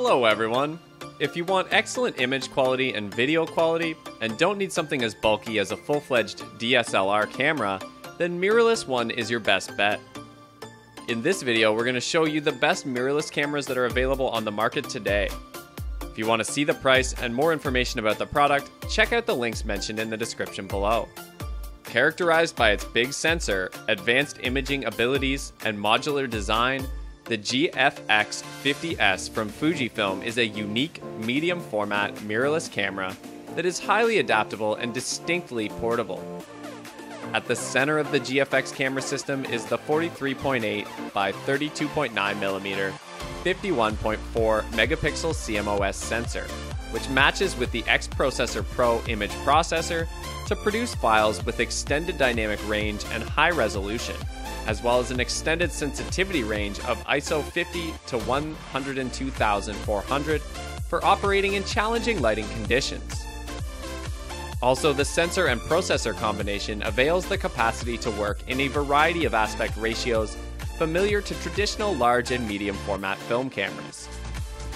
Hello everyone! If you want excellent image quality and video quality, and don't need something as bulky as a full-fledged DSLR camera, then Mirrorless One is your best bet. In this video, we're going to show you the best mirrorless cameras that are available on the market today. If you want to see the price and more information about the product, check out the links mentioned in the description below. Characterized by its big sensor, advanced imaging abilities, and modular design, the GFX50S from Fujifilm is a unique, medium-format mirrorless camera that is highly adaptable and distinctly portable. At the center of the GFX camera system is the 43.8 by 32.9mm 51.4 megapixel CMOS sensor, which matches with the X-Processor Pro image processor to produce files with extended dynamic range and high resolution, as well as an extended sensitivity range of ISO 50 to 102,400 for operating in challenging lighting conditions. Also, the sensor and processor combination avails the capacity to work in a variety of aspect ratios familiar to traditional large and medium format film cameras.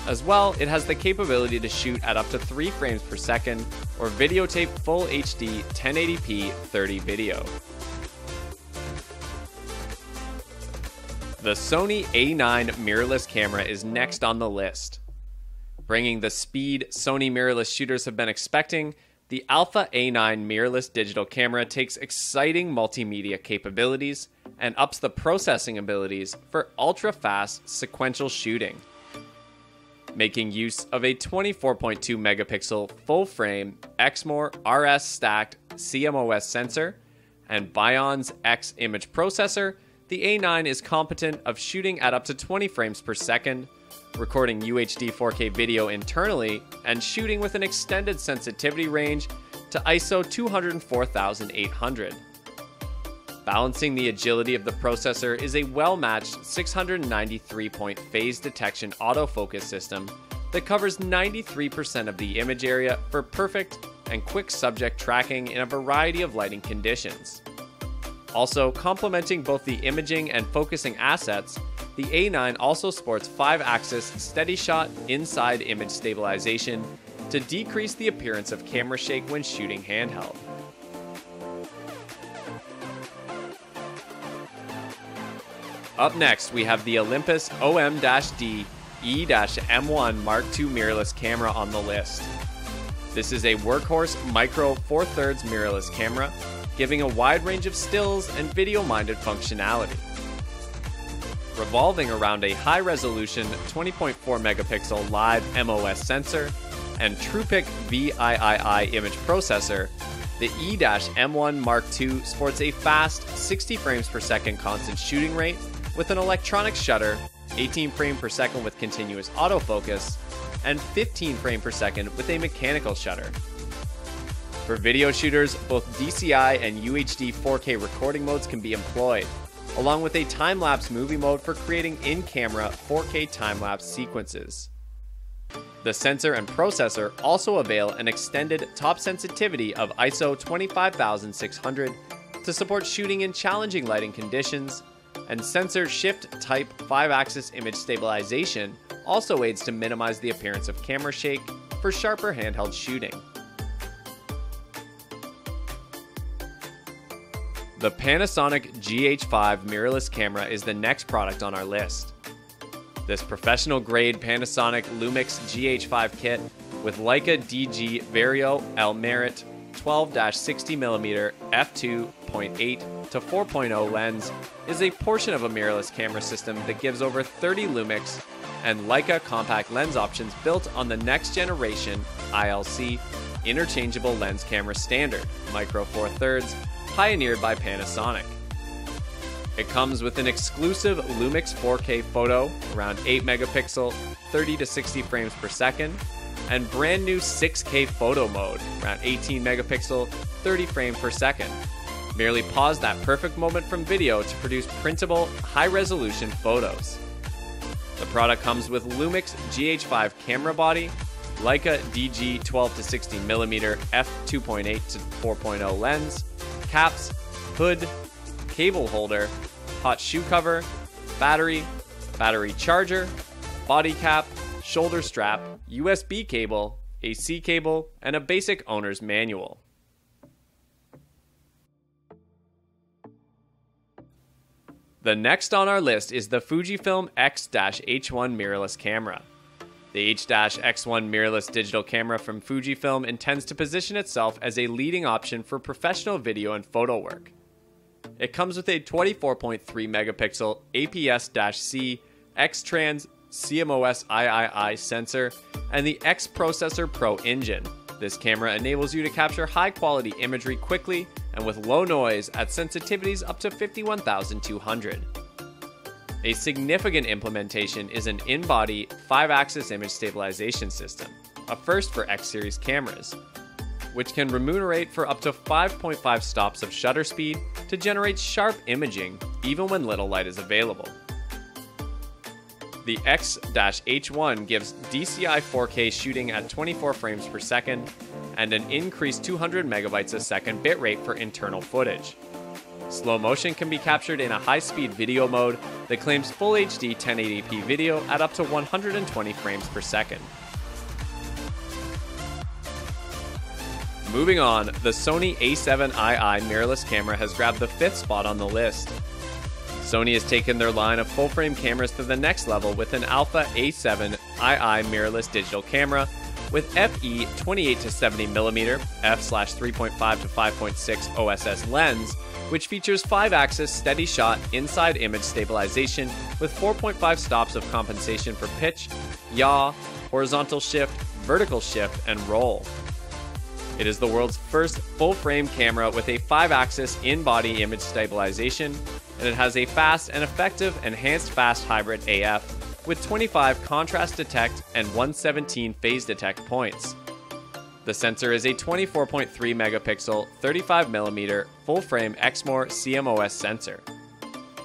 As well, it has the capability to shoot at up to 3 frames per second or videotape full HD 1080p 30 video. The Sony A9 mirrorless camera is next on the list. Bringing the speed Sony mirrorless shooters have been expecting, the Alpha A9 mirrorless digital camera takes exciting multimedia capabilities and ups the processing abilities for ultra-fast sequential shooting. Making use of a 24.2 megapixel full-frame Exmor RS stacked CMOS sensor and Bion's X image processor, the A9 is competent of shooting at up to 20 frames per second, recording UHD 4K video internally, and shooting with an extended sensitivity range to ISO 204,800. Balancing the agility of the processor is a well-matched 693-point phase detection autofocus system that covers 93% of the image area for perfect and quick subject tracking in a variety of lighting conditions. Also, complementing both the imaging and focusing assets, the A9 also sports 5-axis steady shot inside image stabilization to decrease the appearance of camera shake when shooting handheld. Up next, we have the Olympus OM-D E-M10 Mark II mirrorless camera on the list. This is a workhorse micro 4/3 mirrorless camera, giving a wide range of stills and video-minded functionality. Revolving around a high-resolution 20.4 megapixel live MOS sensor and TruePic VIII image processor, the E-M10 Mark II sports a fast 60 frames per second constant shooting rate with an electronic shutter, 18 frames per second with continuous autofocus, and 15 frames per second with a mechanical shutter. For video shooters, both DCI and UHD 4K recording modes can be employed, along with a time-lapse movie mode for creating in-camera 4K time-lapse sequences. The sensor and processor also avail an extended top sensitivity of ISO 25,600 to support shooting in challenging lighting conditions, and sensor shift type 5-axis image stabilization also aids to minimize the appearance of camera shake for sharper handheld shooting. The Panasonic GH5 mirrorless camera is the next product on our list. This professional-grade Panasonic Lumix GH5 kit with Leica DG Vario L Merit 12-60mm f2.8 to 4.0 lens is a portion of a mirrorless camera system that gives over 30 Lumix and Leica compact lens options built on the next generation ILC interchangeable lens camera standard, micro 4/3, pioneered by Panasonic. It comes with an exclusive Lumix 4K photo, around 8 megapixel, 30 to 60 frames per second, and brand new 6K photo mode, around 18 megapixel, 30 frames per second. Merely pause that perfect moment from video to produce printable, high-resolution photos. The product comes with Lumix GH5 camera body, Leica DG 12-60mm f2.8 to 4.0 lens, caps, hood, cable holder, hot shoe cover, battery charger, body cap, shoulder strap, USB cable, AC cable, and a basic owner's manual. The next on our list is the Fujifilm X-H1 mirrorless camera. The H-X1 mirrorless digital camera from Fujifilm intends to position itself as a leading option for professional video and photo work. It comes with a 24.3 megapixel APS-C X-Trans CMOS III sensor and the X Processor Pro engine. This camera enables you to capture high-quality imagery quickly and with low noise at sensitivities up to 51,200. A significant implementation is an in-body 5-axis image stabilization system, a first for X-series cameras, which can remunerate for up to 5.5 stops of shutter speed to generate sharp imaging even when little light is available. The X-H1 gives DCI 4K shooting at 24 frames per second and an increased 200 megabytes a second bitrate for internal footage. Slow motion can be captured in a high-speed video mode that claims Full HD 1080p video at up to 120 frames per second. Moving on, the Sony A7 II mirrorless camera has grabbed the 5th spot on the list. Sony has taken their line of full-frame cameras to the next level with an Alpha A7 II mirrorless digital camera with FE 28-70mm f/3.5 to 5.6 OSS lens, which features 5-axis steady shot inside image stabilization with 4.5 stops of compensation for pitch, yaw, horizontal shift, vertical shift, and roll. It is the world's first full-frame camera with a 5-axis in-body image stabilization, and it has a fast and effective enhanced fast hybrid AF with 25 contrast detect and 117 phase detect points. The sensor is a 24.3 megapixel 35mm full-frame Exmor CMOS sensor.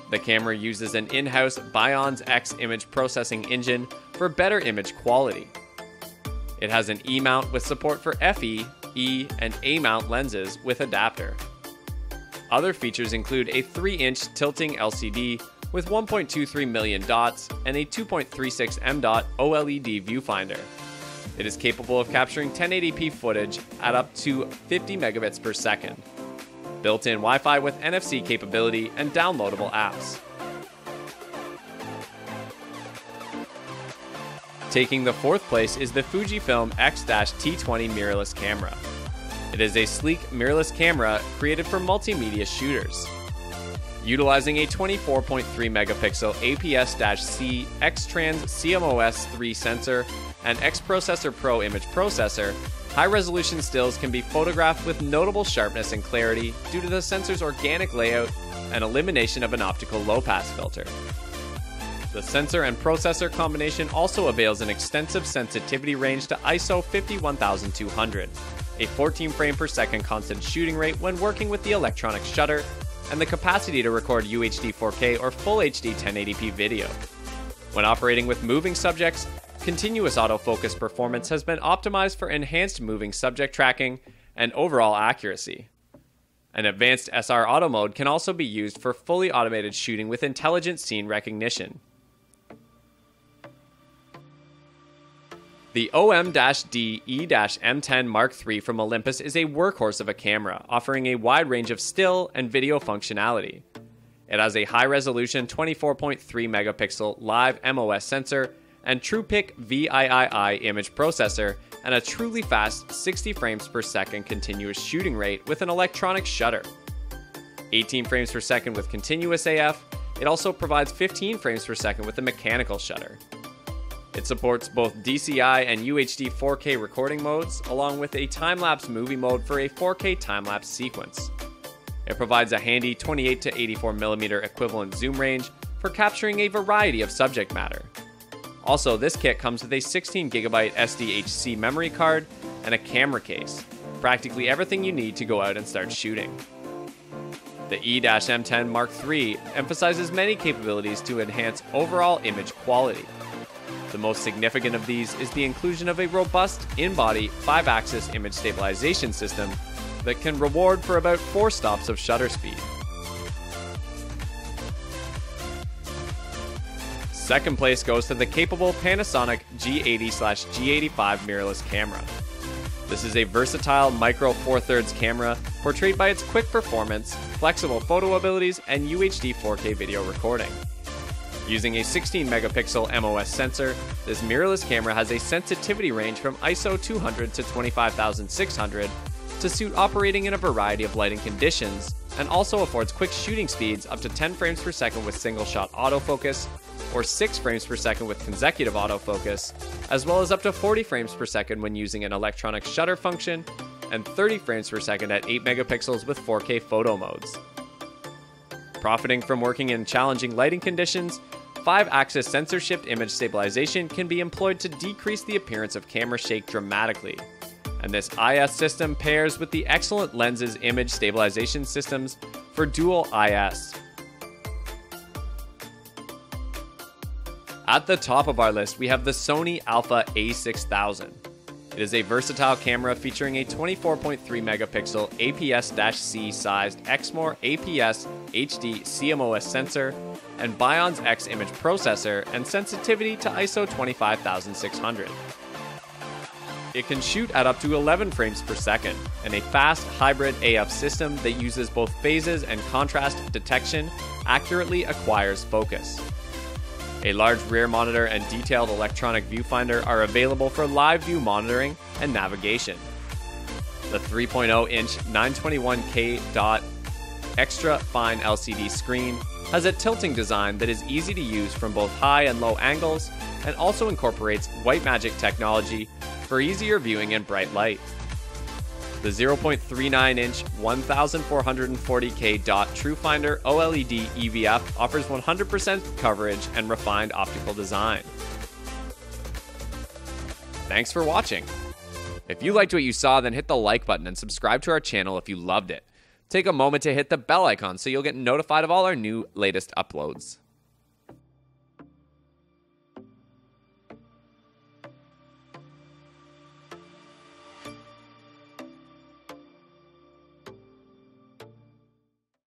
The camera uses an in-house Bionz X image processing engine for better image quality. It has an E mount with support for FE, E, and A mount lenses with adapter. Other features include a 3-inch tilting LCD with 1.23 million dots and a 2.36 m dot OLED viewfinder. It is capable of capturing 1080p footage at up to 50 megabits per second. Built-in Wi-Fi with NFC capability and downloadable apps. Taking the 4th place is the Fujifilm X-T20 mirrorless camera. It is a sleek mirrorless camera created for multimedia shooters. Utilizing a 24.3 megapixel APS-C X-Trans CMOS 3 sensor and X Processor Pro image processor, high-resolution stills can be photographed with notable sharpness and clarity due to the sensor's organic layout and elimination of an optical low-pass filter. The sensor and processor combination also avails an extensive sensitivity range to ISO 51200, a 14 frame per second constant shooting rate when working with the electronic shutter, and the capacity to record UHD 4K or Full HD 1080p video. When operating with moving subjects, continuous autofocus performance has been optimized for enhanced moving subject tracking and overall accuracy. An advanced SR auto mode can also be used for fully automated shooting with intelligent scene recognition. The OM-D-E-M10 Mark III from Olympus is a workhorse of a camera, offering a wide range of still and video functionality. It has a high-resolution 24.3 megapixel live MOS sensor and TruePic VIII image processor and a truly fast 60 frames per second continuous shooting rate with an electronic shutter. 18 frames per second with continuous AF, it also provides 15 frames per second with a mechanical shutter. It supports both DCI and UHD 4K recording modes, along with a time-lapse movie mode for a 4K time-lapse sequence. It provides a handy 28 to 84mm equivalent zoom range for capturing a variety of subject matter. Also, this kit comes with a 16GB SDHC memory card and a camera case, practically everything you need to go out and start shooting. The E-M10 Mark III emphasizes many capabilities to enhance overall image quality. The most significant of these is the inclusion of a robust in-body 5-axis image stabilization system that can reward for about 4 stops of shutter speed. Second place goes to the capable Panasonic G80/G85 mirrorless camera. This is a versatile micro 4/3 camera portrayed by its quick performance, flexible photo abilities, and UHD 4K video recording. Using a 16 megapixel MOS sensor, this mirrorless camera has a sensitivity range from ISO 200 to 25,600 to suit operating in a variety of lighting conditions, and also affords quick shooting speeds up to 10 frames per second with single shot autofocus, or 6 frames per second with consecutive autofocus, as well as up to 40 frames per second when using an electronic shutter function, and 30 frames per second at 8 megapixels with 4K photo modes. Profiting from working in challenging lighting conditions, 5-axis sensor shift image stabilization can be employed to decrease the appearance of camera shake dramatically. And this IS system pairs with the excellent lenses image stabilization systems for dual IS. At the top of our list, we have the Sony Alpha A6000. It is a versatile camera featuring a 24.3 megapixel APS-C sized Exmor APS HD CMOS sensor and Bion's X image processor and sensitivity to ISO 25,600. It can shoot at up to 11 frames per second, and a fast hybrid AF system that uses both phases and contrast detection accurately acquires focus. A large rear monitor and detailed electronic viewfinder are available for live view monitoring and navigation. The 3.0-inch 921K dot extra fine LCD screen has a tilting design that is easy to use from both high and low angles, and also incorporates white magic technology for easier viewing in bright light. The 0.39-inch 1440K dot TrueFinder OLED EVF offers 100% coverage and refined optical design. Thanks for watching. If you liked what you saw, then hit the like button and subscribe to our channel if you loved it. Take a moment to hit the bell icon so you'll get notified of all our new latest uploads.